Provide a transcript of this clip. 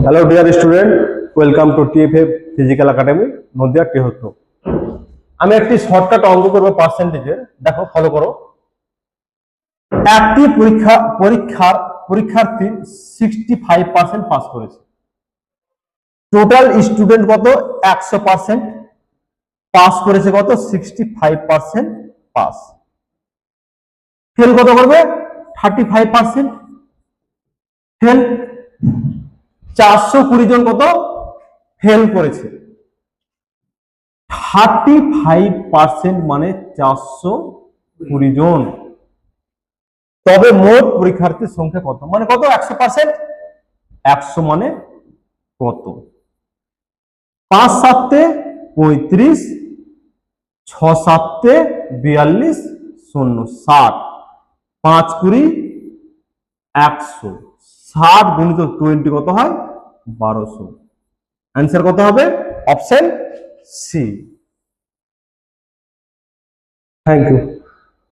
Hello dear student, welcome to TFF physical academy Nadia Tehatta. আমি একটি shortcut অঙ্ক করবো পার্সেন্টেজের। দেখো, ফলো করো। একটি পরীক্ষার্থী 65% পাস করেছে। টোটাল স্টুডেন্ট কত? 100%। পাস করেছে কত? 65% পাস। ফেল কত করবে? 35%। ফেল 420 জন কত ফেল করেছে। 35% মানে 420 জন। তবে মোট পরীক্ষার্থীর সংখ্যা কত? মানে কত? 100%। 100 মানে কত? 5 7 35, 6 7 42, 0 60, 5 20 100। 60 গুণিত 20 কত হয়? 1200। आंसर কত হবে? Option C. Thank you.